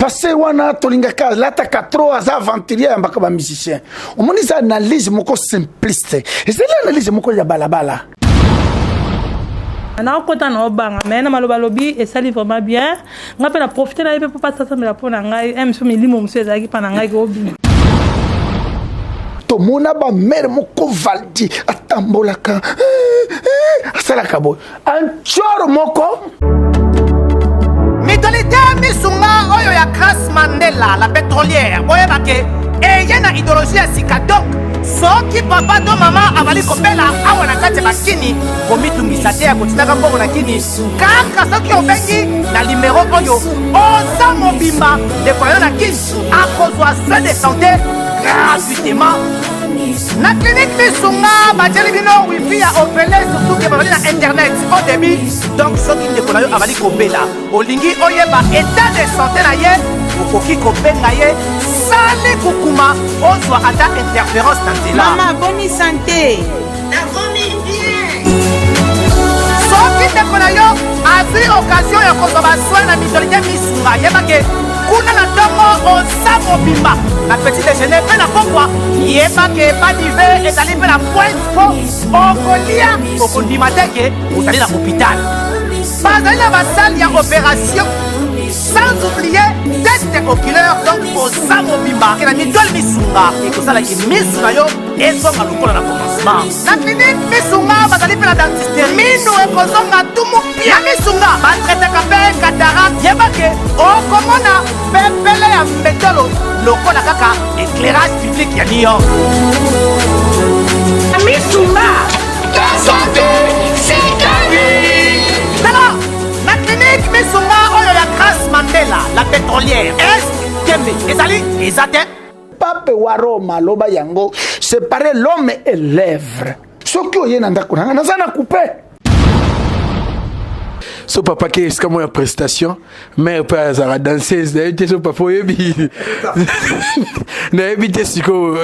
passer wana tolingaka lata 4 ans aventurier mbaka ba musicien omoni ça analyse moko simpliste et c'est l'analyse moko ya balabala na kota na obanga mais na maloba lobi et ça vraiment bien nga pe na profiter na pe pas ça me pona ngai emso milimo mso ezaki pa na ngai ko obi to mona ba mère moko valdi atambolaka asala kabo anchoro moko Mitolite misunga oyo ya Grace Mandela la pétrolière boye bake eye na idéologie ya sika donc soki papa to mama avali kopela awa na kati bakini komitungisa te ya kotinaka mbongo na kini kaka soki obengi na limero oyo oza mobimba ndeko yo na kini akozwa soin de santé gratuitement na clinique misunga bajeli bino wifi ya opele surtout ke bazali na internet au début donc soki ndeko na yo avali kobela olingi oyeba état de santé na ye okoki kobenga ye sali kukuma ozwa ata interférence na nzela mama boni santé nakomi bien soki ndeko na yo azwi occasion ya kozwa baswin na mitolite misunga yebake kuna na ntongo oza mobimba na petit déjeuner mpe na pokwa yebake badive ezali mpe na pointe po okolia okondima teke ozali na hôpital bazali na basale ya opération sans oublier test oculaire donc oza mobimba ke na mitole misunga ekosalaki misu na yo ezonga lokola na commencement na clinique misunga bazali mpe na dentiste minu ekozonga tumu pia misunga batretaka mpe cataracte yebake okomona pepele ya mbetolo lokola kaka éclairage public ya New York misunga ta santé c'est ta vie tala na clinique misunga oyo ya Grace Mandela la pétrolière est kembe ezali ezate pape wa Roma loba yango séparer l'homme et l'œuvre soki oyena ndako nanga naza na couper so papa qui est comme une prestation mais pas à la danseuse d'ailleurs so papa yebi na yebi tesiko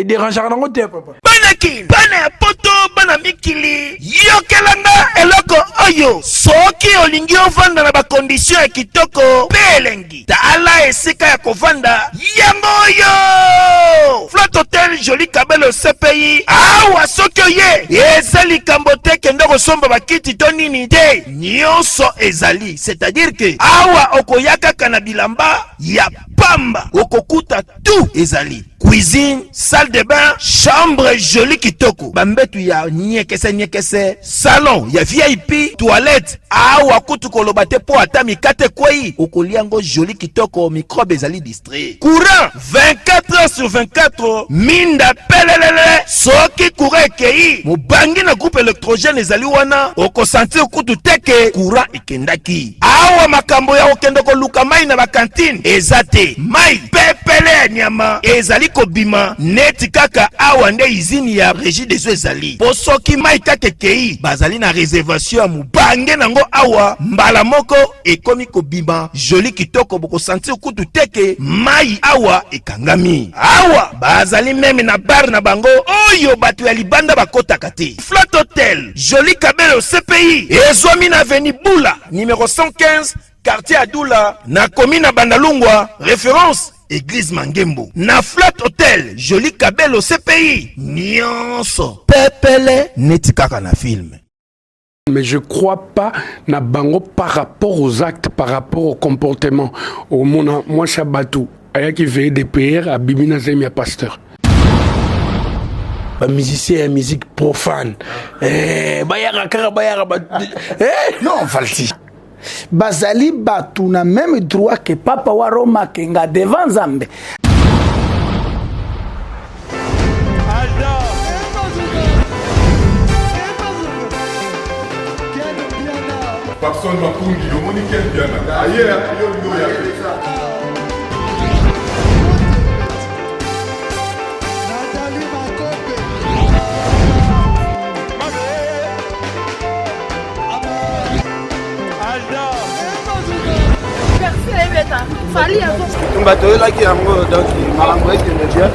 déranger na ngote papa banaki bana poto bana mikili yokelanga eloko oyo soki olingi ovanda na ba condition ya kitoko pelengi tala esika ya kovanda yango oyo Flat Hotel Joli Kabelo CPI awa soki oye ezali kambote kendo kosomba bakiti to nini te nyonso ezali c'est-à-dire que awa okoyaka kana bilamba ya pamba okokuta tout ezali cuisine, salle de bain, chambre jolie kitoko. Bambetu ya nyekese, salon ya VIP, toilette. Awa kutu kolobate po atami kate kwei. Okoliango jolie kitoko, microbe ezali distrait. Courant 24 heures sur 24. Minda pelelele. Soki courant ekei. Mubangi na groupe électrogène ezali wana. Oko sentir kutu teke. Courant ekendaki. Awa makambo ya okendoko luka mai na bakantine. Ezate. Mai pepele nyama. Ezali kobima neti kaka awa nde izini ya régie des eaux ezali po soki mai kaka kei bazali na réservation ya mubange nango awa mbala moko ekomi kobima joli kitoko boko sentir kutu teke mai awa ekangami awa bazali meme na bar na bango oyo bato ya libanda bakotaka te Flat Hotel Joli Kabelo CPI ezwami na avenue Bula numéro 115 quartier Adoula na commune Bandalungwa référence Église Mangembo. Na Flat Hotel, Joli Kabelo CPI. Nyonso. Pepele netikaka na film. Mais je crois pas na bango par rapport aux actes, par rapport au comportement. Au monde, moi, Chabatou, aya qui veille des PR à Bibina Zemia Pasteur. Ba musicien, musique profane. Bayara kara bayara. Non, Valti. Bazali batu na même droit que papa wa Roma kenga devant Zambe. Papson Mapungi, le monde quel bien. Aïe, bato oyelaki yango donc makambo ekende bien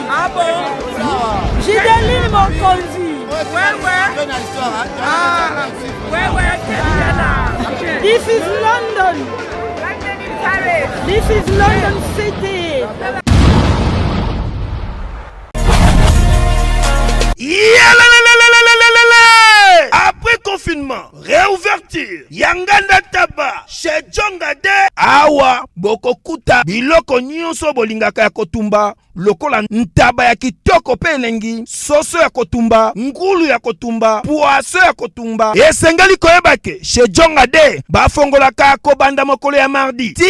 Ah bon? Gideline Mokonzi. This is London. This is London City. Après confinement, réouverture, Yanganda Taba, chez Djongade, Awa, Bokokuta, Biloko Nyonso Bolingaka ya Kotumba, lokola ntaba ya kitoko pe elengi, soso ya kotumba, ngulu ya kotumba, poaso ya kotumba. Esengali koyebake, chez Djongade, bafongolaka kobanda mokolo ya mardi, ti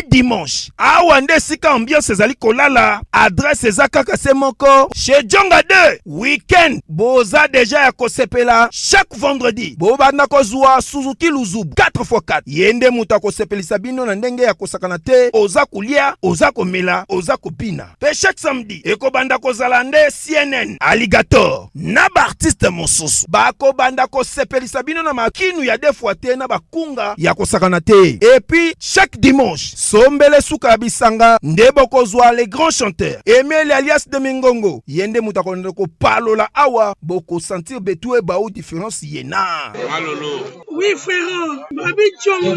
dimanche. Awa nde sika ambiance ezali kolala, adresse ezaka se moko, chez Djongade, weekend, boza deja ya kosepela, chaque vendredi, bobanda kozwa Suzuki Luzubu, 4x4. Yende muta kosepelisa bino na ndenge ya kosakana te, oza kulia, oza komela, oza kopina. Pe chaque samedi, ekobanda kozala nde CNN, Alligator, na ba artiste mosusu. Bako banda kosepelisa bino na makinu ya defwa te na bakunga ya kosakana te. Et puis, chaque dimanche, sombele suka bisanga, ndebo kozwa les grands chanteurs. Emile alias de Mingongo, yende muta ko palola awa, boko sentir betue ba ou différence yena. Malolo. Oui, frère. Babi Tchonga.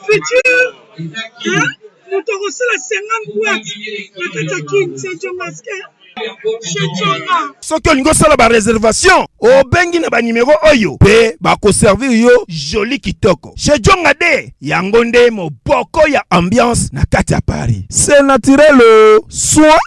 Futur. Hein? Nous t'aurons la 50 boîtes. La Katakine, c'est Tchongaske. Soki olingo sala ba réservation, obengi na ba numéro oyo pe ba ko servir yo joli kitoko. Chez Djongade, yango nde moboko ya ambiance na kati ya Paris. C'est naturel, soit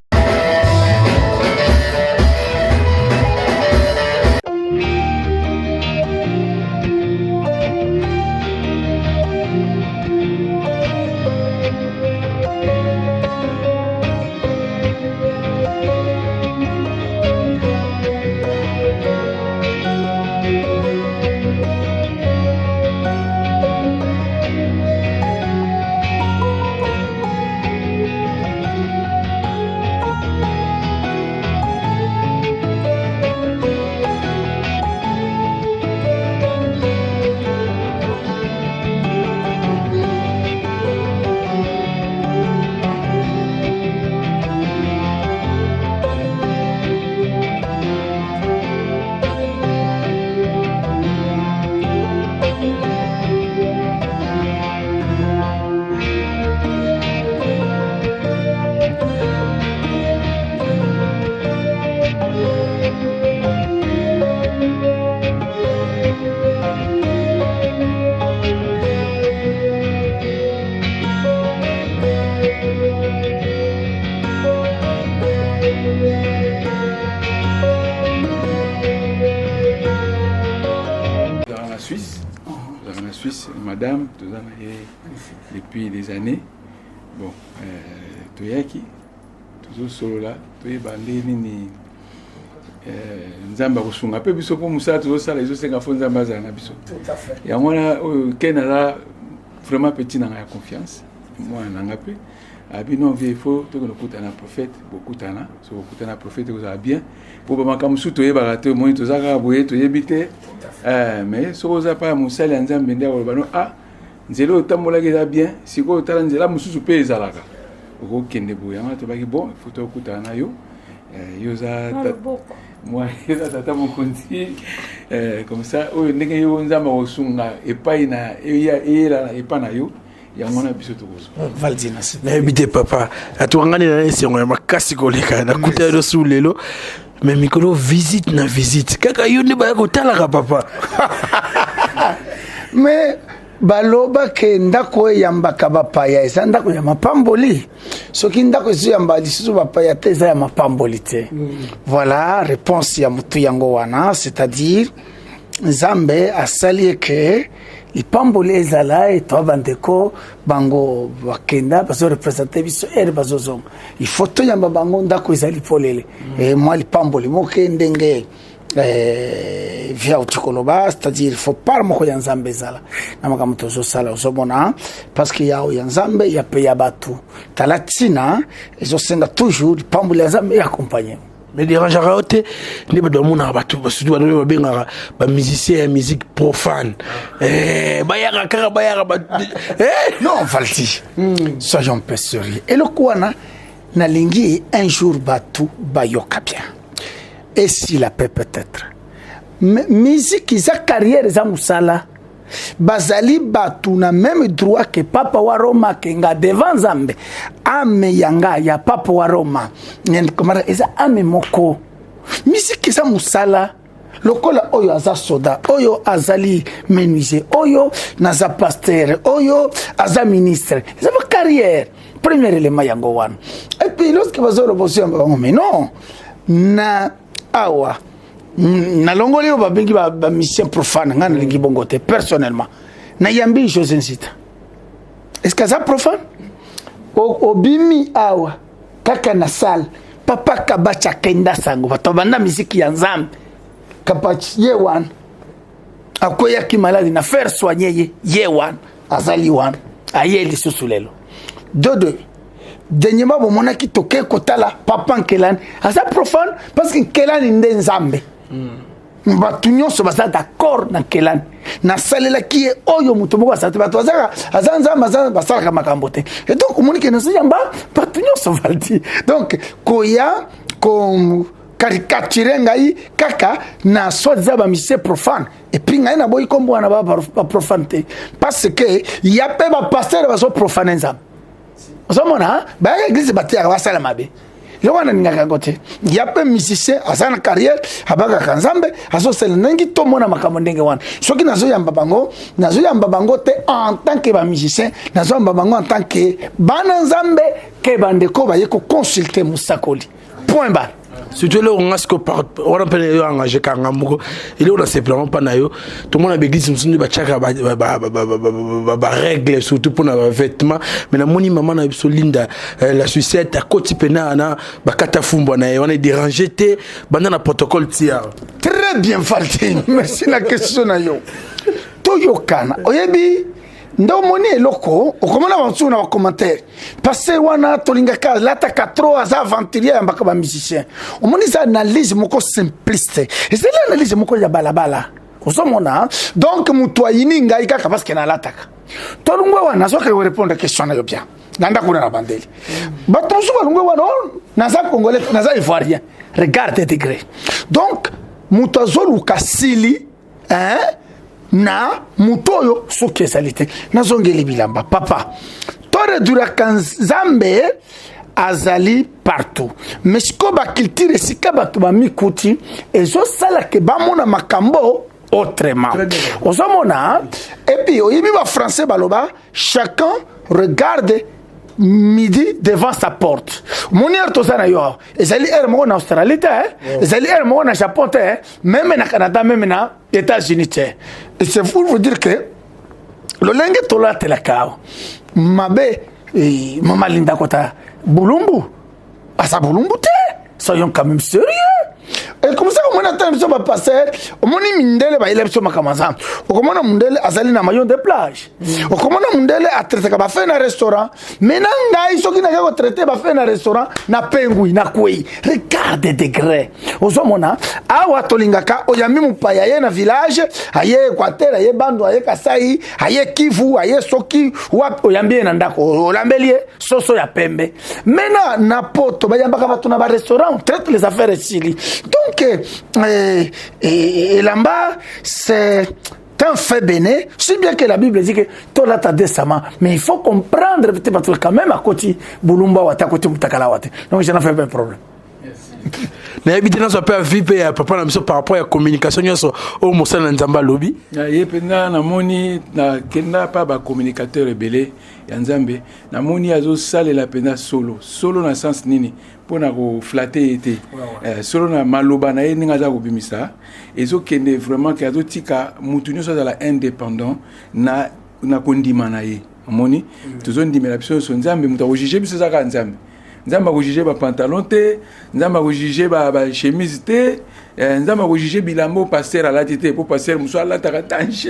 Suisse, madame, tout ça, depuis des années. Bon, tout yaki, toujours solo là, tout est bandé, ni nzamba kusunga pe biso po musa toujours ça les autres ngafo nzamba za na biso. Tout à fait. Ya mwana kenala vraiment petit na confiance. Moi na ngape. Abino il faut que nous kutana prophète, beaucoup tana, so kutana prophète vous a bien. Pour ba makamusu to yeba raté moi to zaka boye to yebite. Mais so za pa musali nzambe ndia ko bano nzelo tambola ke bien, siko tala nzela mususu pe ezalaka. Oko kende boya ma to baki bon, il faut to kutana yo. Yo za moi ça tata mon konti comme ça o ndenge yo nzamba osunga epai na ya epana yo. Valdina nayebite papa atuangani na esengo ya makasi koleka na kuta yo sulelo mais mikolo visite na visite kaka yo nde baya kotalaka papa mais baloba ke ndako eyambaka bapaya eza ndako ya mapamboli soki ndako ezoyamba lisusu bapaya te eza ya mapamboli te. Voilà réponse ya mutu yango wana, c'est-à-dire Nzambe asali eke lipamboli ezala eto bandeko bango bakenda bazo représenter biso ere bazozonga ifoto yamba bango ndako ezali polele moi lipamboli moke ndenge via utikoloba, c'est-à-dire il faut pas moko ya Nzambe ezala na makambo tozosala ozomona parce que yao ya Nzambe ya pe ya batu talatina ezosenga toujours lipamboli ya Nzambe accompagner mais dérangera ote ne ba do mona ba tout surtout ba benga ba musicien musique profane bayara kaka bayara ba non Valti soyons peu sérieux et le kwana na lingi un jour batu bayoka bien et si la paix peut-être musique za carrière za musala bazali batu na même droit que papa wa Roma kenga devant Zambe ame yanga ya papa wa Roma komara eza ame moko musique za musala lokola oyo aza soda oyo azali menuisier oyo naza pasteur oyo aza ministre eza ba carrière premier élément yango wana et puis lorsque bazolo bosio mais non na awa na longoli ba bengi ba mission profane ngana lingi bongote personnellement na yambi chose nsita est-ce que ça profane obimi awa kaka na salle papa kabacha kenda sango batobanda musique ya Nzambe kapachi yewan akoya ki malade na faire soigner yewan azali wan ayeli susulelo dodo denyema bomona ki toke kotala papa nkelani asa profane parce que nkelani nde Nzambe batu nyonso baza d'accord na nkelani na salela ki oyo mutu moko asate batu azaka azanza basalaka makambo te et donc omoni ke nazo yamba batu nyonso Valti donc koya comme caricature ngai kaka na soi-disant ba musicien profane et puis ngai na boyi kombo na ba profanité parce que ya pe ba pasteur ba so profane Nzambe ozomona ba église batia ba sala mabe le wana ninga ngote ya pe musicien asana carrière abaka Nzambe aso sel nengi to mona makambo ndenge wana soki nazo yamba bango te en tant que ba musicien nazo yamba bango en tant que bana Nzambe ke bandeko ba yeko consulter musakoli point barre. Surtout là, on a ce que on a peine engagé Kangamoko. Et là, on a simplement pas naïo. Tout le monde a l'église, nous sommes règles, surtout pour nos vêtements. Mais la moni maman a eu linda la sucette à côté pena na bakata fumbo na on est dérangé té bandana protocole tia. Très bien Valti. Merci la question na yo. Toyokana. Oyebi ndo moni eloko okomona bantu na commentaire parce wana tolingaka lataka trop az aventurier mbaka ba musicien omoni ça analyse moko simpliste et c'est l'analyse moko ya balabala osomona donc mutoyini ngai kaka parce que na lataka tolungwa wana soka yo répondre question na yo bien nanda kuna na bandeli bato so balungwa wana naza congolais naza ivoirien regarde degré donc mutazolu kasili na mutoyo soki esalite nazongeli bilamba papa tore duraka Nzambe azali partout mais siko culture sika bato bamikuti ezosala ke bamona makambo autrement ozomona et puis oyebi ba français baloba chacun regarde midi devant sa porte. Mon ère tout ça na yo. Ezali er mo na Australie te, ezali er mo na Japon te, même na Canada, même na États-Unis te. Et c'est pour vous dire que le langue tola te la kao. Mabe mama linda kota bulumbu. Asa bulumbu te. Soyons quand même sérieux. Et comme ça, on a tant de passer, on a mindele ba ile bisoma kama ça. On a mindele azali na maillon de plage. On a mindele a traiter ka ba faire na restaurant. Maintenant ngai soki na ka traiter ba faire na restaurant na pengui na kwei. Regarde degré. Ozomona awa tolingaka oyami mupaya ye na village, aye Equateur, aye Bando, aye Kasai, aye Kivu, aye Soki, wap oyambi na ndako. Olambelie soso ya pembe. Maintenant na poto ba yamba ka ba tuna ba restaurant, traite les affaires ici. Donc, là-bas, c'est un fait béné, si bien que la Bible dit que tout là t'as décemment, mais il faut comprendre peut-être quand même à côté Boulumba ou à côté Mutakalawate. Donc, j'en ai fait un problème. Mais évidemment, ça peut vivre papa la mission par rapport à la communication au Moussa Nzamba lobby. Il y a moni na kenda pas ba communicateur rebelle ya Nzambe na moni azo sale la pena solo na sens nini pour na ko flatter été solo na maloba na ninga za ko bimisa ezo kende vraiment que azo tika mutu nyoso za la indépendant na kondima na ye moni tuzo ndimela biso so Nzambe muta ko juger biso za ka Nzambe Nzamba ko juger ba pantalon te Nzamba ko juger ba chemise te Nzamba ko juger bilambo passer à la tête pour passer muso la ta tanche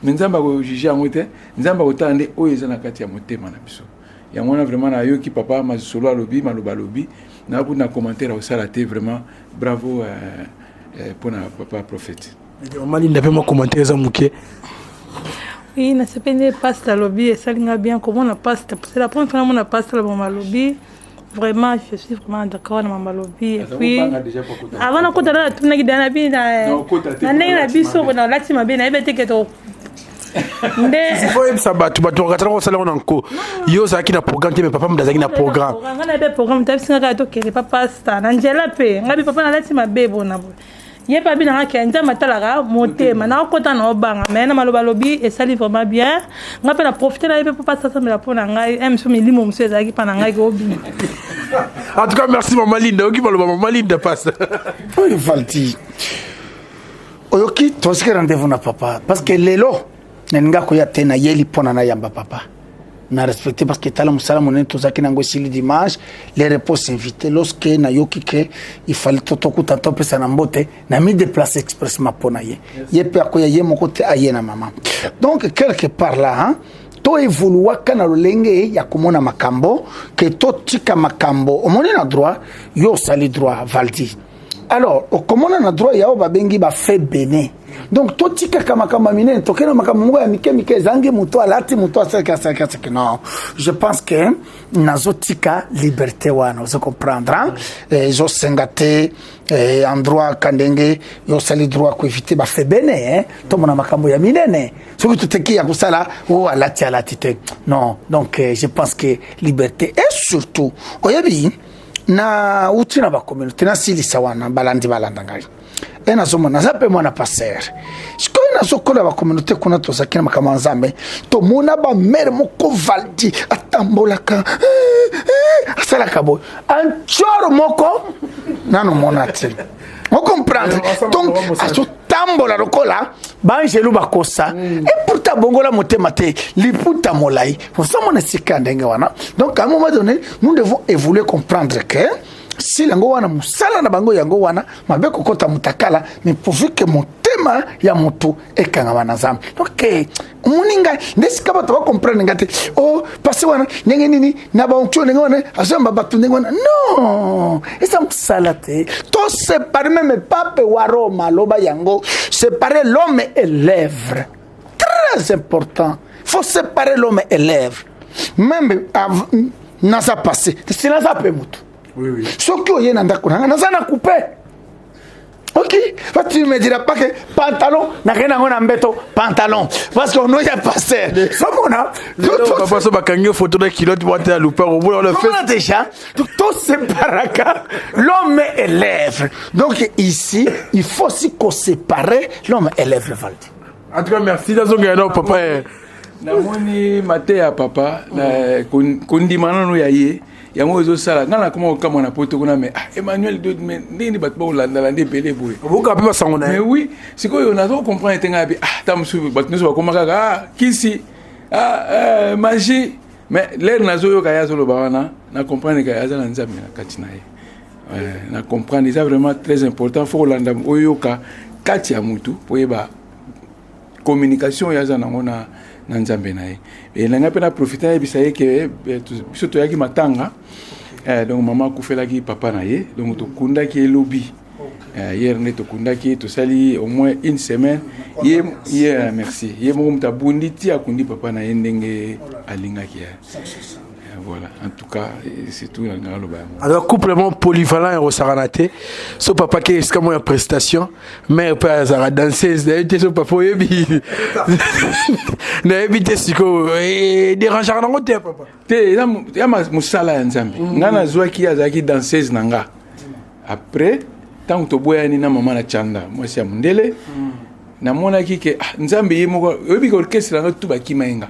Nzamba ko juger amote Nzamba ko tande o ezana kati ya motema na biso ya mwana vraiment na yo ki papa ma solo alobi maloba lobi na bu na commentaire au salaté vraiment bravo pour na papa prophète maman Linda peut me commenter ça muké. Oui, na sepende pasta lobby et ça linga bien comment on a pasta. C'est la première fois qu'on a pasta le maman lobby. Vraiment, je suis vraiment d'accord avec maman lobby. Et puis avant on compte là tout n'a gidana bi na. Na biso na lati mabe na ebete keto. Il faut ça battu katara ko sala onanko. Yo ça qui na programme mais papa mdazaki na programme. On a des programmes tabi singa to ke papa pasta. Na njela pe. Ngabi papa na lati mabe bona bo. Yé pas bien que nza matalaga monter maintenant kota na obanga mais na maloba lobby et ça vraiment bien on peut la profiter na pour pas ça me la pour ngai aime so milimo monsieur ezaki pa ngai ko obi. En tout cas merci maman Linda oki maloba maman Linda passe. Oui Valti. Oyoki tosike rendez-vous na papa parce que lelo nenga ko ya tena yeli pona na yamba papa. Na respecté parce que tala musala monen tozaki nango sili dimanche les réponses invités lorsque na yoki que il fallait totoku tanto pesa na mbote na mi déplacer expressement pona ye pe akoya ye mokote aye na maman donc quelque part là hein to évoluer kana lolenge ya komona makambo que to tika makambo omoni na droit yo sali droit Valdi alors komona na droit yao babengi ba fait béné. Donc tout tika kama mine tokena makambo ya mike zangi muto alati muto asaka non je pense que nazo tika liberté wana vous comprendre zo sengate endroit kandenge yo sali droit ko éviter ba fait bene to mona makambo ya minene so que teki ya kusala o alati te non donc je pense que liberté et surtout oyebi na utina ba communauté na silisa wana balandi ngai ena somo na zape mwana passer siko na sokola ba communauté kuna to sakina makama nzambe to mona ba mère moko Valdi atambolaka asala kabo anchoro moko nano monati on comprendre donc aso tambola lokola banjelu bakosa et pourtant bongola motema te liputa molai pour ça mon esika ndenge wana donc à un moment donné nous devons évoluer comprendre que si lango wana musala na bango yango wana mabe kokota mutakala mais pourvu que motema ya moto ekanga wana zambi donc muninga ndesika bato ba comprendre ngate oh parce wana ndenge nini na ba oncho ndenge wana azamba batu ndenge wana non esa musala te to séparer même pape wa Roma loba yango séparer l'homme et l'œuvre très important faut séparer l'homme et l'œuvre même na ça passé c'est là ça peut mutu. Oui. Ce qui est dans la coupé. Ok. Tu ne me diras pas que pantalon n'a rien à voir avec pantalon. Parce qu'on a passé. Papa, ça va gagner photo de kilote pour aller à l'ouper. On le fait déjà. Tout sépare l'homme et l'œuvre. Donc ici, il faut aussi qu'on sépare l'homme et l'œuvre. En tout cas, merci. Papa. Namoni maté à papa. Kondimana no yaye. Yango zo sala ngana koma kama na poto kuna me Emmanuel de mais ndini batba olanda lande belé boy boka pe basangona mais oui siko yo na zo comprendre tenga bi tamsu batno so koma kaka kisi magie mais l'air nazo yo kaya zo lo bawana na comprendre kaya za na nzambe na katina ye na comprendre ça vraiment très important faut olanda oyoka kati ya mutu poyeba communication ya za na nzambe na ye et nanga pena profiter ya bisaye ke biso to yaki matanga donc maman kufelaki papa na ye donc to kunda ki lobby hier ne to kunda ki to sali au moins une semaine hier merci ye mo mta bunditi akundi papa na ye ndenge alinga ki voilà en tout cas c'est tout dans le bas alors couplement polyvalent et rosaranaté so papa qui est comme une prestation mais pas à danseuse d'ailleurs so papa yebi na ebité siko déranger na ngote papa te ya musala nzambe ngana zwaki azaki danseuse nanga après tant to boyani na mama na chanda moi c'est mundele na mona ki ke nzambe yemo yebi ko orchestre na tuba kimainga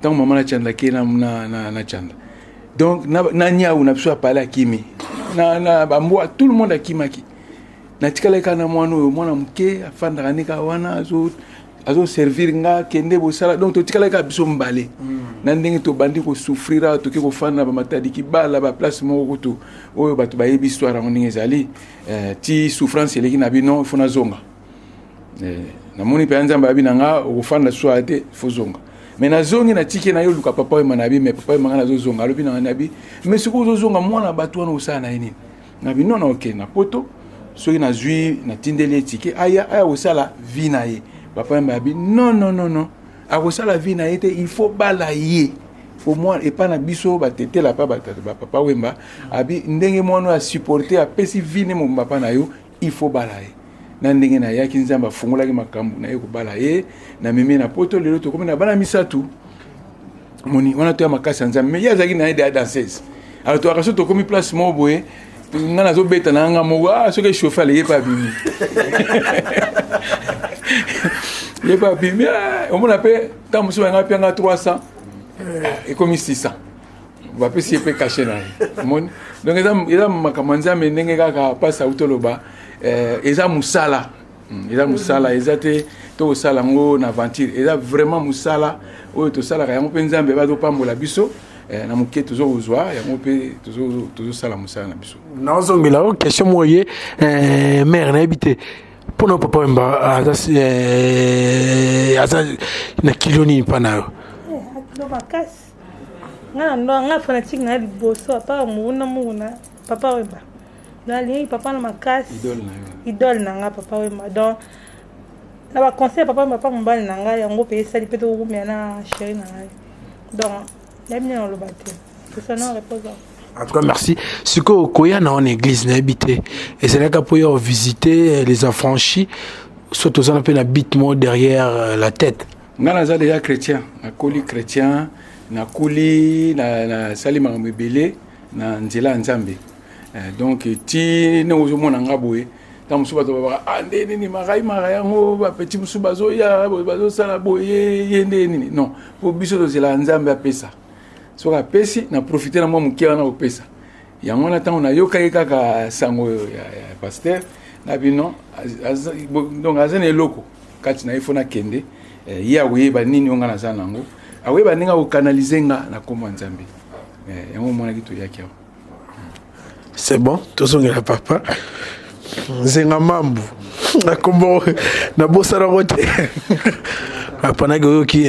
tant maman na chanda ki na chanda donc na nyau na biso apala kimi na bambwa tout le monde akimaki na tikala kana mwana mke afanda kanika wana azo servir nga kende bo sala donc to tikala ka biso mbale na ndenge to bandi ko souffrira to ke ko fanda ba matadi ki bala ba place moko to oyo batu ba yebi histoire ndenge ezali ti souffrance eleki na bino fona zonga na moni pe nzamba abi nanga o fanda soate fo zonga mais na zongi na tiki na yo luka papa manabi mais papa mangana zo zonga lobi na nabi mais siko zo zonga mwana batu wana usana nini na bi non OK na poto soki na zui na tindeli etike aya osala vie na ye papa m'a dit non a osala vie na ye te il faut balayer au moins et pas na biso ba tete la pa papa wemba abi ndenge mwana a supporter a pesi vie ne mo papa na yo il faut balayer na ndenge na yaki nzamba fungola ki makambu na ye ko balayer na meme na poto lelo to comme na bana misatu moni wana to ya makasi nzamba mais yazaki na ide danseuse alors to akaso to comme place mo boye ngana zo beta na nga mo soki chauffer le pas bimi le pas bimi on m'a appelé tant musu nga pianga 300 et comme 600 va pas si peut cacher là mon donc eza makamanza menenge kaka passe autoloba eza musala eza te to sala ngo na aventure eza vraiment musala oyo to sala yango penza mbe ba do pambola biso na muke toujours ozwa yango pe toujours sala musala na biso na ozongela o question moye mère na habité pour nos papa mba asa na kiloni pana no makasi nga fanatique na liboso apa muna papa wemba na lien papa na makasi idole na nga papa wemba donc na ba conseil papa mobali na nga yango pe sali pe to rumia na chérie na nga donc la bien le bâti c'est ça non repose. En tout cas, merci. Ce que Koya na en église n'a habité et c'est là qu'on peut visiter les affranchis, surtout ça on appelle la bite mot derrière la tête. Nga na déjà chrétien, na koli chrétien, na koli na salima mbele na nzela nzambe. Donc ti ne ozomona nga boye. Ta musuba to ba ande nini marai yango ba petit musuba zo ya bazo sala boye yende nini. Non, pour biso to zela nzambe apesa. So ka pesi na profiter na mo mukia na opesa. Yango na tango na yoka kaka sango ya pasteur na bino donc azene loko kati na ifona kende ya weba nini onga na zana ngo aweba ninga ko canaliser nga na komwa nzambe yango mona kitu yake. C'est bon, tozongela papa. Zenga mambu na kombo na bossa na rote. Apana go ki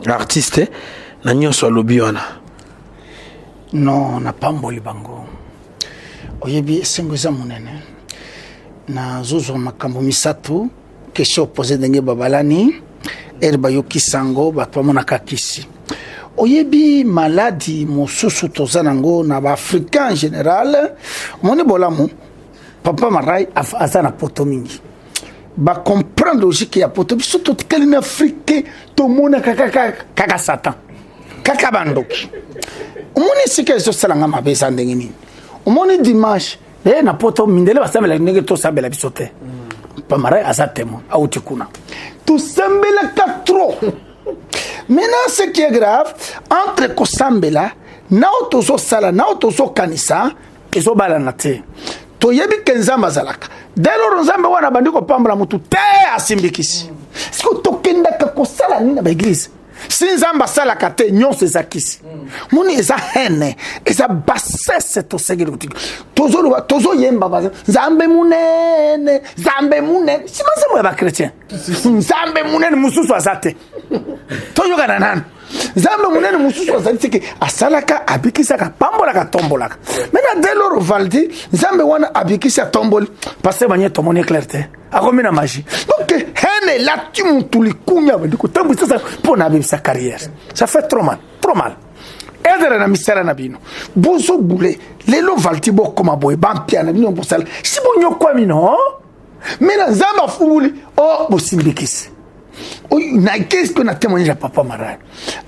artiste na nyonso alobi wana. Non, na pamboli bango. Oyebi sengo za munene. Na zozo makambo misatu kesho posé ndenge babalani erba yoki sango batwamona kakisi. Oyebi maladi mosusu tozanango na ba africain en général moni bolamu papa marai azana poto mingi ba comprendre logique ya poto biso to tikali na afrique to mona kaka satan kaka bandoki omoni sika eso salanga mabesa ndenge nini omoni dimanche na poto mindele basambela ndenge to sabela biso te papa marai azatemo auti kuna to sambela ka trop. Maintenant, ce qui est grave, entre Kosambela, Naotoso Sala, Naotoso Kanisa, et Zobalanate. Toyebi Kenzamba Zalaka. Dès lors, Nzambe wana bandiko pambra mutu te asimbikisi. Si ko tokenda ka kosala nina ba église. Si Nzamba sala kate nyonso ezakisi. Moni eza hene, eza bassesse to segelo tiki. Tozo yemba ba Nzambe munene, Nzambe munene. Si manze mo ba chrétien. Nzambe munene mususu azate. Toyoga na nani. Nzambe munene mususu azate ki asalaka abikisaka pambolaka tombolaka. Maintenant dès lors valdi Nzambe wana abikisa tomboli parce que banye tomoni clarté. Akomi na magie. Donc hene la tu mutuli kunya bandiko tambu sasa pona abim sa carrière. Ça fait trop mal, trop mal. Edere na misera na bino. Bozo boule lelo valti bo koma boy bampia na bino bosala. Si bo nyokwa mino. Maintenant Nzambe funguli oh bosimbikisi. Qu'est-ce qu'on a témoigné à papa Marai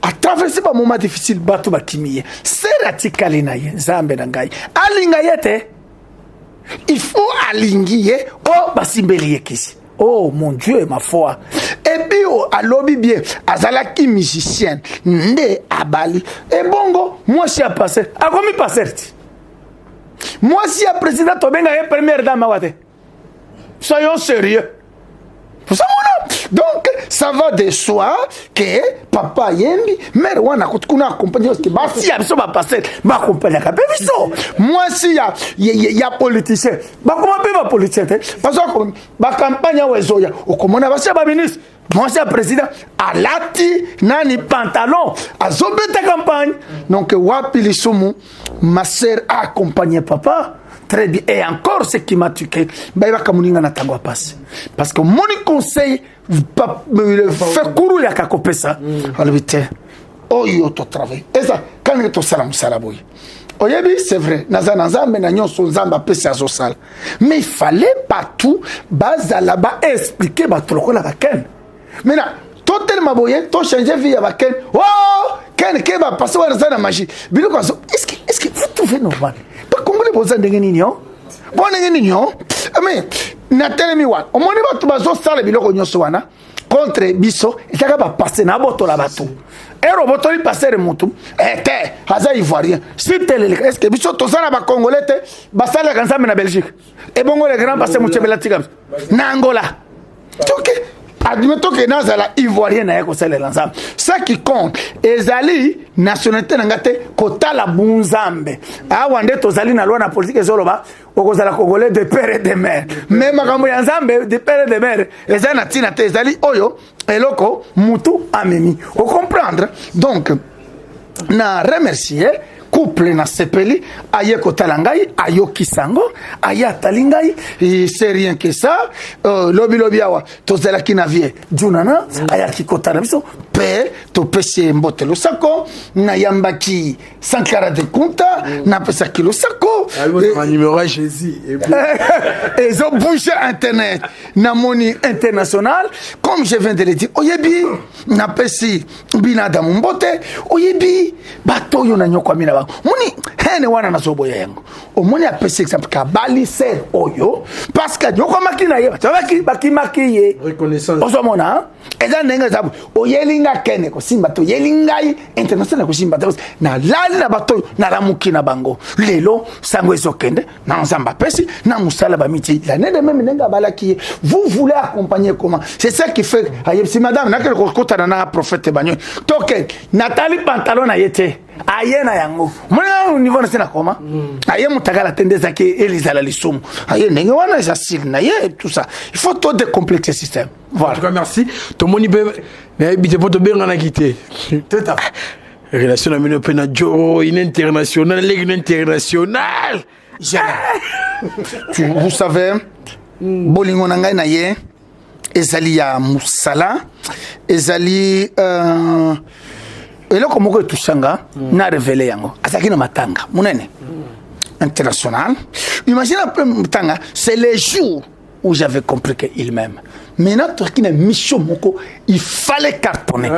à traverser un moment difficile bato bakimiye seratikali na ye Nzambe na ngai alingayete il faut alingiye oh basimbeli yekisi oh mon Dieu ma foi et puis oh alobi bien azalaki musicien nde abali et bongo moi si a passé a komi passerti moi si a président tobenga ye première dame wate soyons sérieux. Donc, ça va de soi que papa yembi, mère wana kutukuna accompagner parce que si abiso ba passer, ba accompagner ka bebiso. Moi si ya politicien, ba comment peut ba politicien parce que ba campagne wezoya, o komona ba ministre, Monsieur le président, alati nani pantalon, azobeta campagne. Donc, Wapili Soumou, ma sœur a accompagné papa. Très bien. Et encore ce qui m'a tué, parce que mon conseil, fait courir la cacopessa. Alors, oh, yo, to travail. Et ça, quand tu as salam salaboui. Oyebi, c'est vrai. Naza, mais n'ayons son zamba pesa à sale. Mais il fallait partout, baza là-bas, expliquer, bah, trop la vaken. Maintenant, tout tellement boyé, tout changer vie à vaken. Oh, ken, qui va passer à la magie. Bilo, est-ce que vous trouvez normal? Pas congolais, vous avez des nions. Bon, des nions. Mais, Nathalie Miwan, au moins, tu vas faire le bilo soana contre Bisso, et ça va passer na boto la bateau. Et le boto, il passe le moutou. Et t'es, Haza Ivoirien. Si t'es est-ce que Bisso, tout ça, la Congolais, basta la Gansam na Belgique. Et bon, les grands passent Mouché Belatigam. Nangola. Donc, admettons que Nazala Ivoirien n'a pas celle l'ensemble. Ça qui compte, Ezali, nationalité n'angate, Kota la Bunzambe. Ah, Wande, Tozali na loi na politique et Zoloba, Okozala Congolais de père et de mère. Mais Makambo Yanzambe, de père et de mère. Ezali na Tina Ezali, Oyo, Eloko, Moutou, Amemi. Vous comprendre? Donc, na remercier. Couple na sepeli aye kotalangai ayo kisango aya talingai c'est rien que ça lobi awa tozela kinavie junana aya kikotana biso pe to pese mbote lo sako na yambaki sankara de compta na pesa kilo sako un numéro à Jésus et zo bouge internet na moni international comme je viens de le dire oyebi na pesi bina da mbote oyebi bato yo na nyoko mina moni hene wana na sobo yango omoni apesi exemple ka bali ser oyo parce que nyoko makina ye baki makiye reconnaissance osomona eza nenga zabu oyelinga kene ko simba to yelingai international ko simba na lali na bato na ramuki na bango lelo sango ezokende na nzamba pesi na musala ba miti la nende même nenga balaki vous voulez accompagner comment c'est ça qui fait si madame na ke ko kota na prophète banyo toke Nathalie pantalon na yete aye na yango mwana niveau na sena koma aye mutagala tendeza ke Elisa Lissoum aye ndenge wana eza style na ye tout ça il faut tout décomplexer système voilà. En tout cas merci to moni be na habité pour te benga na quitté tout à fait relation amino pena joro international ligue internationale vous savez bolingo na ngai na ye ezali ya musala ezali eloko moko etushanga na révélé yango azaki na matanga munene international. Imagine un peu matanga, c'est les jours où j'avais compris qu'il m'aime. Maintenant toi qui na mission moko il fallait cartonner.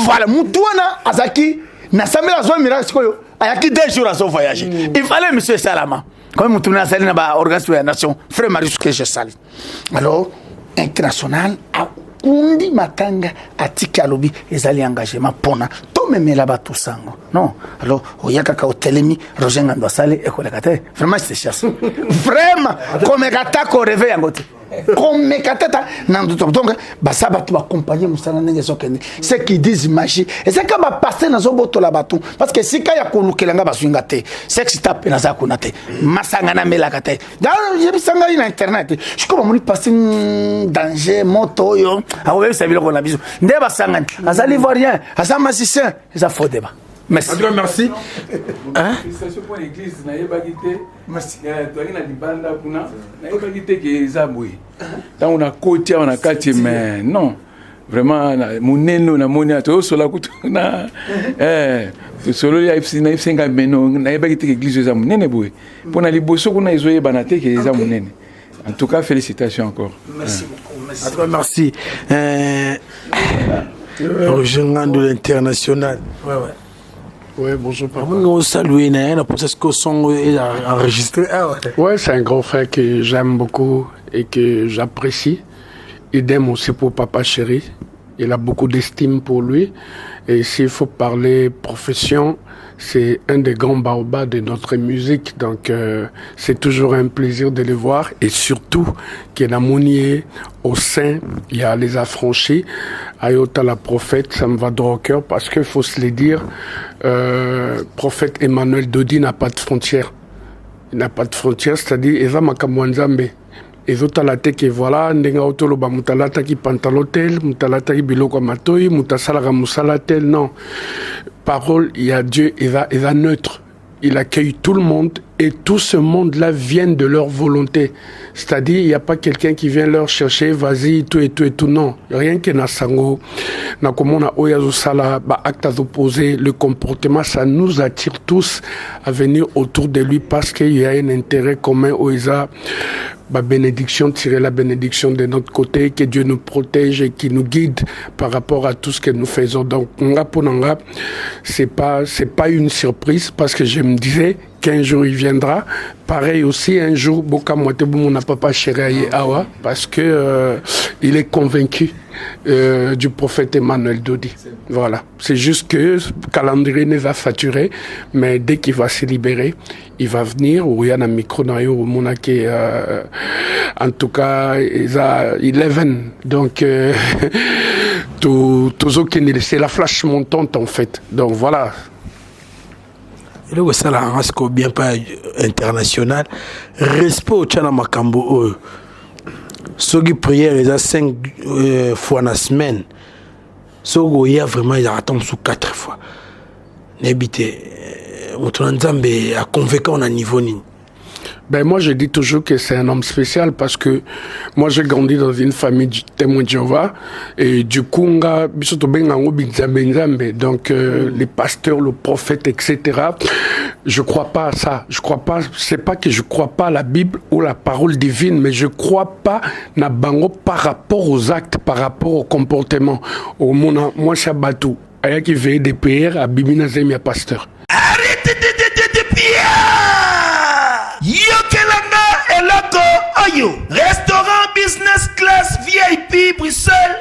Voilà mutuana azaki na samela zo miracle koyo ayaki 2 jours à son voyage. Il fallait monsieur Salama comme mutuana sali na ba organisation de la nation frère Marius que je salue. Alors international kundi matanga atika lobi ezali engagement pona to memela bato sango non alors oyaka ka hotelemi Roger Ngando sale ekolekate vraiment c'est chasse vraiment comme kata ko réveil ngote comme katata nando donc basa bato ba accompagner musana ndenge sokende ce qui disent magie et c'est comme passer dans zo boto la bato parce que si ka ya kolukelanga baswinga te sex tape na za kunate masanga na melaka te dans yebisanga ina internet je comme moni passer danger moto yo a ouais ça bilo na biso nde basanga azali ivoirien azama musicien ça faut débat. Merci. Merci. Hein? Félicitations pour l'église. N'ayez pas quitté. Merci. Toi, il y a des bandes là pour nous. N'ayez pas quitté que Zaboui. Là, on a côté, on a quartier, mais non. Vraiment, mon néno, na mon néno, sur la couture, na. Solo, il y a 5 ans, mais non, n'ayez pas quitté l'église de Zamoun. Néné, boui. Pour les bossos, on a isolé Banaté, que Zamoun. En tout cas, félicitations encore. Merci beaucoup. Merci. À toi, merci. Roger Ngando l'international. Ouais. Ouais, bonjour papa. On salue, parce que son est enregistré. Ouais, c'est un grand frère que j'aime beaucoup et que j'apprécie. Idem aussi pour papa chéri. Il a beaucoup d'estime pour lui. Et s'il faut parler profession, c'est un des grands baobabs de notre musique. Donc, c'est toujours un plaisir de les voir. Et surtout, qu'il y a Mounier au sein, il y a les affranchis. Ayota la prophète, ça me va droit au cœur parce qu'il faut se le dire, prophète Emmanuel Dodi n'a pas de frontières. Il n'a pas de frontières, c'est-à-dire, Eva Makamwanzambe. ezotalate ke voilà ndenga otoloba mutalata ki pantalotel mutalata ki biloko matoi mutasala musala tel. Non, parole, il y a Dieu, il va neutre. Il accueille tout le monde et tout ce monde-là vient de leur volonté. C'est-à-dire, il n'y a pas quelqu'un qui vient leur chercher, vas-y, tout et tout et tout. Non, rien que Nasango, Nakomona Oyazo Sala, acte à opposer, le comportement, ça nous attire tous à venir autour de lui parce qu'il y a un intérêt commun Oyaza. Bénédiction, tirer la bénédiction de notre côté, que Dieu nous protège et qui nous guide par rapport à tout ce que nous faisons. Donc, Nga, c'est pas une surprise parce que je me disais qu'un jour il viendra. Pareil aussi, un jour, Boka Mwatebu, mon papa chéri Awa, parce que il est convaincu du prophète Emmanuel Dodi. Voilà. C'est juste que le calendrier ne va saturer, mais dès qu'il va se libérer, il va venir, ou il y a un micro dans le monde qui en tout cas, il est 11. Donc, c'est la flash montante en fait. Donc voilà. Et là, ça là, un bien pas international. Respect au Tchana Makambo. Sogi prière, il y a 5 fois la semaine. Sogo, il y a vraiment, il attend sous 4 fois. N'habite, mon Nzambe a convaincu à niveau ni. Ben moi je dis toujours que c'est un homme spécial parce que moi j'ai grandi dans une famille du témoin de Jéhovah et du coup donc les pasteurs, le prophète, etc. Je crois pas à ça. Je crois pas. C'est pas que je crois pas à la Bible ou la parole divine, mais je crois pas na bango par rapport aux actes, par rapport au comportement. Au monde, moi c'est Batou. Aya qui veille des prières à Bibina Zemia pasteur. Arrêtez de prières. Yokelanga eloko oyo restaurant business class VIP Bruxelles.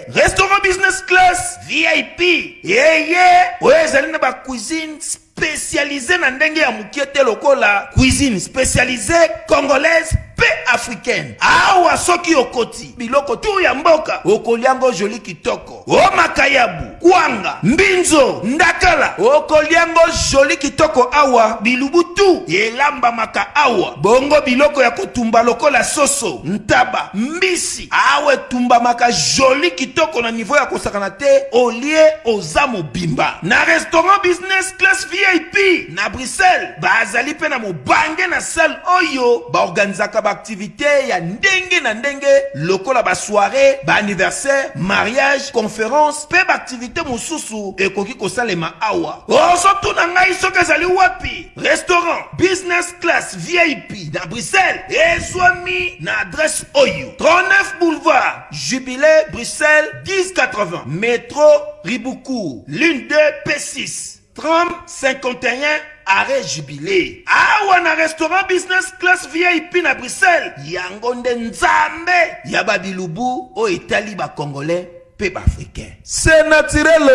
Restaurant business class VIP. Ezali na ba cuisine spécialisée na ndenge ya mukiete lokola cuisine spécialisée congolaise pe africaine. Awa soki okoti biloko tu ya mboka okoliango joli kitoko. O makayabu, kwanga, mbinzo, ndakala okoliango joli kitoko awa bilubutu elamba maka awa. Bongo biloko ya kotumba lokola soso, ntaba, mbisi. Awe tumba maka joli kitoko na niveau ya kosakana te olie ozamo bimba. Na restaurant business class VIP na Bruxelles bazali pe na mobange na salle oyo ba organizaka activité ya ndenge na ndenge lokola ba soirée, ba anniversaire, mariage, conférence, pe ba activité mosusu ekoki kosalema awa. Osoto na ngai soki ezali wapi? Restaurant business class VIP na Bruxelles ezwami na adresse oyo 39 boulevard Jubilé Bruxelles 1080 métro Riboukou ligne 2 P6 30 51 arrêt Jubilé. Awa na restaurant business class VIP na Bruxelles yango nde nzambe ya babilubu o etali ba congolais pe ba africain. C'est naturel.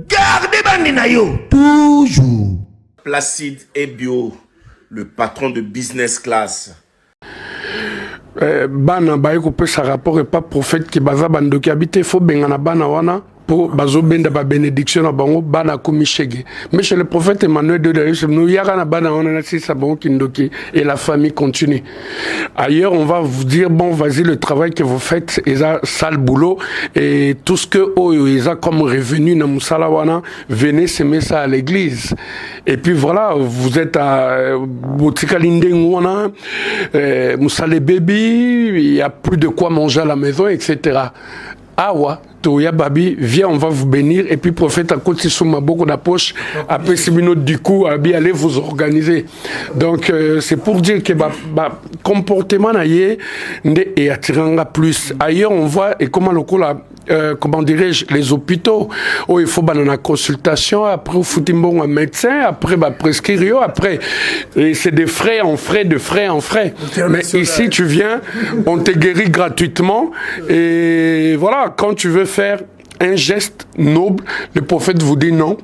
Gardez bandi na yo toujours. Placide et Bio, le patron de business class. Bana baye ko pesa rapport et pas prophète qui baza bando ki habite faut bengana bana wana pour bazo benda ba bénédiction na bango bana komi shege. Mais chez le prophète Emmanuel de nous yaka na bana wana na si sabon kindoki et la famille continue. Ailleurs on va vous dire bon vas-y le travail que vous faites est un sale boulot et tout ce que oyo ils a comme revenu na musala wana venez semer ça à l'église. Et puis voilà vous êtes à Botika Lindeng wana musale baby il y a plus de quoi manger à la maison etc. Awa Toya Babi, viens, on va vous bénir. Et puis, prophète, à côté sur ma beaucoup de poche, après 6 minutes du coup, allez vous organiser. Donc, c'est pour dire que comportement et attirant plus. Ailleurs, on voit, et comment le coup là, comment dirais-je, les hôpitaux, où il faut une consultation, après, il faut un médecin, après, prescrire, après, c'est des frais en frais, de frais en frais. Mais ici, tu viens, on te guérit gratuitement, et voilà, quand tu veux faire un geste noble, le prophète vous dit non.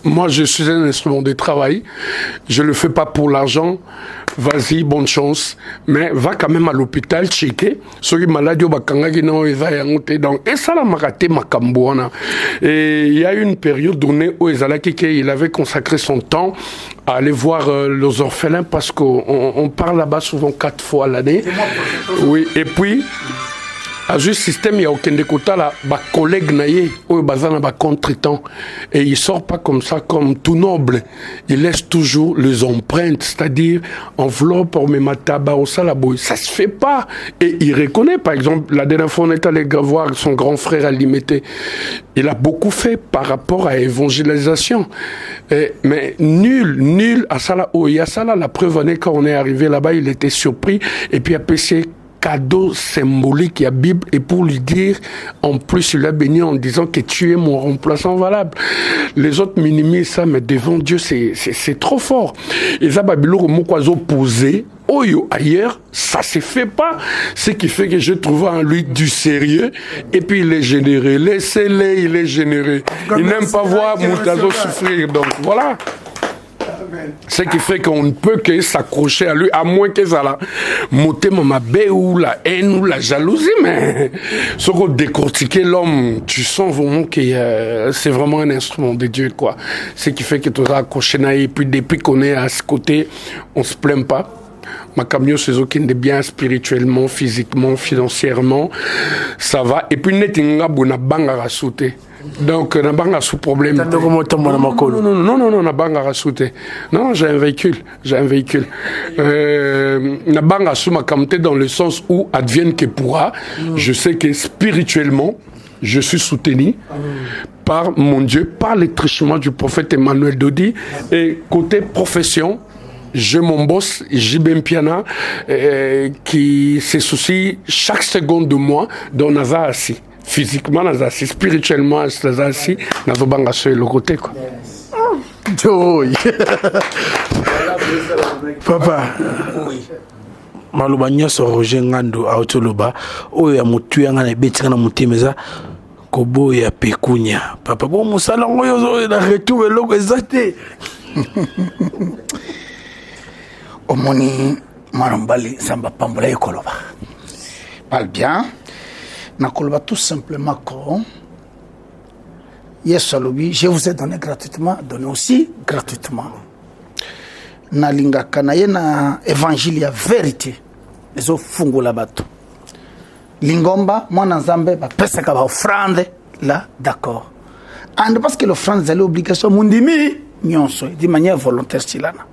Moi, je suis un instrument de travail. Je ne le fais pas pour l'argent. vas-y, bonne chance, mais va quand même à l'hôpital checker ceux qui malades au bakanga qui n'ont donc et ça l'a maraté Makambouana. Et il y a eu une période donnée où il avait consacré son temps à aller voir les orphelins parce qu'on parle là-bas souvent 4 fois à l'année. Oui, et puis à ce système, il y a aucun décoté là, collègue naïe, ou bazana ba contre-temps, et il sort pas comme ça, comme tout noble. Il laisse toujours les empreintes, c'est-à-dire enveloppe, tabac, au salaboy. Ça se fait pas. Et il reconnaît, par exemple, la dernière fois on est allé voir son grand frère à Limité. Il a beaucoup fait par rapport à l'évangélisation. Mais nul à ça là, il y a ça là, la preuve année quand on est arrivé là-bas, il était surpris, et puis après c'est cadeau symbolique, il y a Bible, et pour lui dire, en plus, il l'a béni en disant que tu es mon remplaçant valable. Les autres minimisent ça, mais devant Dieu, c'est trop fort. Et ça, Babylone, Mokwazo posé, Oyo, ailleurs, ça se fait pas. Ce qui fait que je trouve en lui du sérieux, et puis il est généreux. Laissez-le, il est généreux. Il n'aime pas voir Moutazo souffrir, donc voilà. Ce qui fait qu'on ne peut que s'accrocher à lui, à moins que ça la monter ma baie ou la haine ou la jalousie, mais ce qu'on décortiquer l'homme, tu sens vraiment que c'est vraiment un instrument de Dieu, quoi. Ce qui fait que tu as accroché et puis depuis qu'on est à ce côté, on se plaint pas. Ma camion, c'est aucun de bien spirituellement, physiquement, financièrement, ça va. Et puis, netinga buna banga sauter. Donc, na banga sous problème. Non, na banga sauter. Non, j'ai un véhicule. Na banga sous ma camté dans le sens où advienne que pourra. Je sais que spirituellement, je suis soutenu par mon Dieu, par les trichements du prophète Emmanuel Dodi. Et côté profession, j'ai mon boss, Jibem Piana, qui se soucie chaque seconde de moi, dont Naza assis. Physiquement, Naza assis. Spirituellement, Naza assis. Naza banga sur le côté, quoi. Papa. Maloba nyonso Roger Ngando aotoloba oyo ya mutu yanga na betinga na mutemeza kobo ya pekunya. Papa bon musala ngoyo na retour eloko ezate. Omoni marambali samba pambola ekoloba. Parle bien. Nakoloba tout simplement que Yesu alobi, je vous ai donné gratuitement, donné aussi gratuitement. Nalinga kanaye na évangile ya vérité. Ezo fungola bato. Lingomba mwana nzambe ba pesa ka ba offrande là d'accord. And parce que l'offrande c'est l'obligation mundimi nyonso de manière volontaire silana.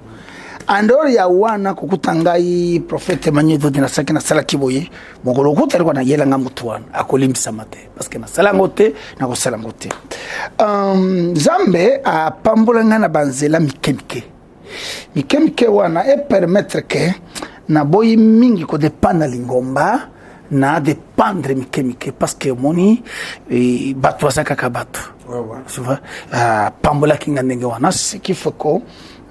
Andor ya wana kukutangai prophète Emmanuel Dodi na sakina sala kiboye mongolo kuta alikuwa na yela nga mutu wana akolimbisa mate parce que na sala ngote na ko sala ngote Zambe a pambola nga na banzela mikemike wana e permettre que na boyi mingi ko dépendre lingomba na dépendre mikemike parce que moni bato wasaka kabatu tu vois pambola kinga ndenge wana ce qui fait que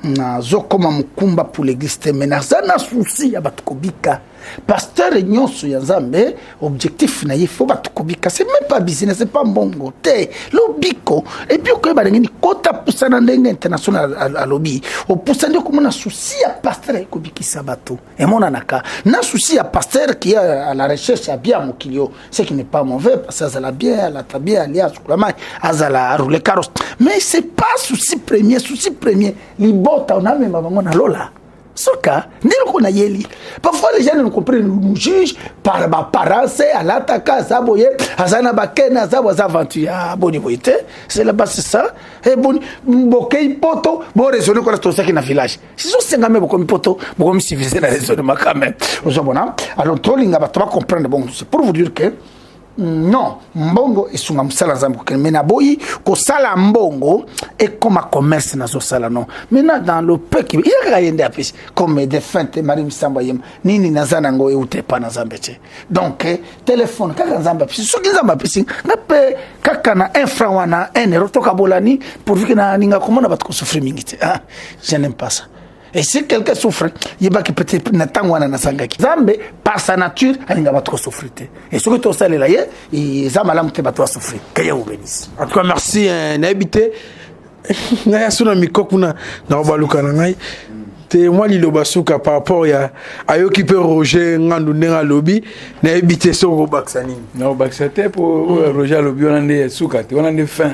na zokoma mukumba pour l'église temena sana souci ya batukobika pasteur nyonso ya Nzambe objectif na yefo batukobika c'est même pas business c'est pas mbongo te lobiko et puis ko ba ngini kota pusana ndenge international à lobby au pusana ko mona souci ya pasteur ko bikisa bato et mona naka na souci ya pasteur qui est à la recherche ya bien mokilio ce qui n'est pas mauvais parce que ça la bien la tabia alias kulama azala rouler carrosse mais c'est pas souci premier libota on a même bango na lola soka ndilo kona yeli parfois les gens ne comprennent nous juge par ba parents à l'attaque zaboye azana bakena zabo aventure boni boite c'est là-bas c'est ça et bon bokei poto bon raisonner quoi tout ça qui na village si so senga me bokomi poto bokomi civiliser la raisonnement quand même ozobona alors trolling ba to comprendre bon c'est pour vous dire que non, mbongo esunga musala Nzambe ko mena boyi ko sala mbongo et comme commerce na zo sala non. Maintenant dans le peuple il y a rien d'apis comme des feintes Marie Msamba yem nini nazana ngo eute pa na Nzambe che. Donc téléphone kaka Nzambe pisi so Nzambe pisi ngape kaka na 1 franc wana 1 euro to kabolani pourvu que na ninga komona bat ko souffrir mingite. Ah, je n'aime pas ça. Et si quelqu'un souffre, il va peut-être n'attendre na sangaki. Zambe par sa nature, il va trop souffrir. Et ce que tu as là, il zamalam te va trop souffrir. Que Dieu vous bénisse. En tout cas, merci n'habité. Naya suna mikokuna na baluka na ngai. te moi liloba suka par rapport ya ayo qui peut Roger ngandu nenga lobby na ebité soko baksani na baksate pour Roger lobby on ande suka te on ande fin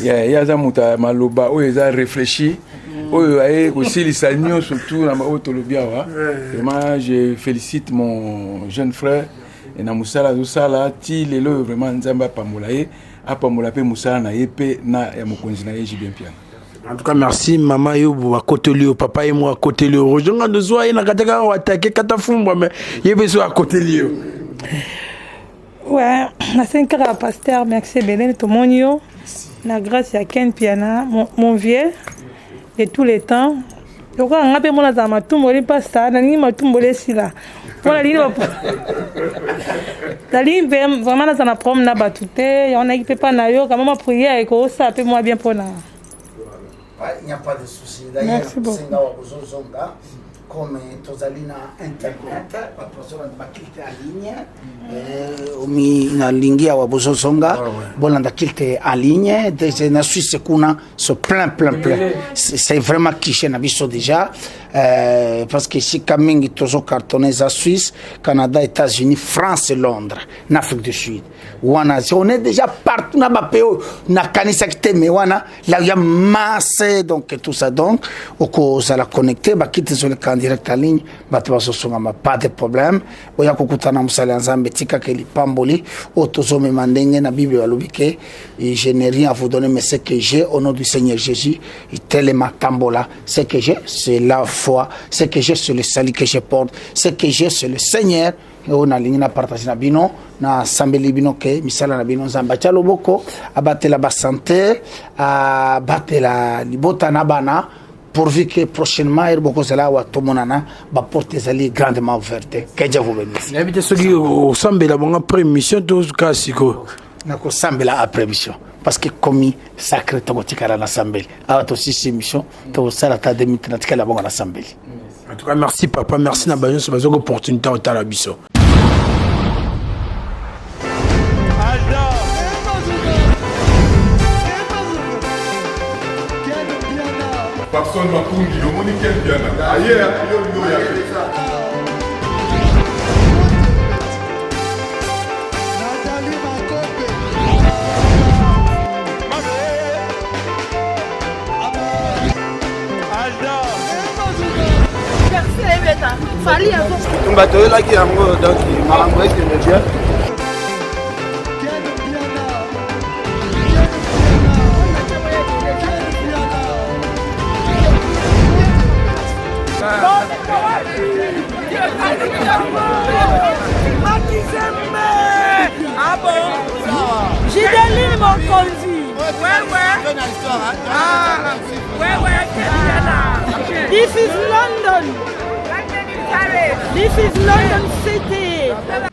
ya za muta maloba o eza réfléchi o aye ko silisa nyo surtout na auto lobby wa vraiment je félicite mon jeune frère et na musala zo sala ti lelo vraiment nzamba pamola ye apamola pe musala na yepe na ya mokonzi na ye bien piano. En tout cas, merci, maman, yo, à côté de lui, papa et moi, à côté de lui. Je regarde de soi, il y a un attaqué, mais il y a besoin à côté de lui. Ouais, na 5 ans à pasteur, merci, Belen, tout le monde, la grâce à Ken Piana, mon vieux, de tous les temps. Donc, on a appelé mon azama, tout le monde, pasteur, on a dit, tout le monde, ici, là. On a dit, vraiment, dans la prom, on a battu, on a dit, pas naïo, quand même, prier, et ça, appelle-moi bien pour nous. Il n'y a pas de souci. D'ailleurs, comme Tozalina Internet, la personne va quitter en ligne. Na lingia wa bozozonga, bolanda quitter en ligne. Na Suisse, c'est plein. C'est vraiment cliché na biso déjà. Parce que si Kaming toujours cartonné à Suisse, Canada, États-Unis, France et Londres, en Afrique du Sud. On est déjà partout dans le pays, na kanisa kite mais wana là il y a masse donc tout ça donc au ça la connecter ba quitter sur le camp direct en ligne ba tu vas sur pas de problème o ya kokutana musala nzambe tika ke lipamboli o tozo me mandenge na Bible alobike et je n'ai rien à vous donner mais ce que j'ai au nom du Seigneur Jésus et tellement tambola ce que j'ai c'est la foi ce que j'ai c'est le salut que je porte ce que j'ai c'est le Seigneur on a ligne na partage na bino na sambeli bino ke misala na bino nzamba chalo boko abatela ba santé abatela libota na bana pourvu que prochainement il boko sala wa tomonana ba porte zali grandement ouverte que Dieu vous bénisse na bité soki o sambela bonga prémission to kasiko na ko sambela après mission parce que commis sacré to tikala na sambeli ato sisi mission to sala ta demi tikala bonga na sambeli. En tout cas, merci papa, merci na bazo sur bazo opportunité au talabiso. Papson Mapungi, le monde quel piano. Ailleurs, yo ya. Bato là qui yango donc malambo est le bien. Ah bon? J'ai donné mon conduit. Ouais. Ah, ouais. This is London. This is London City.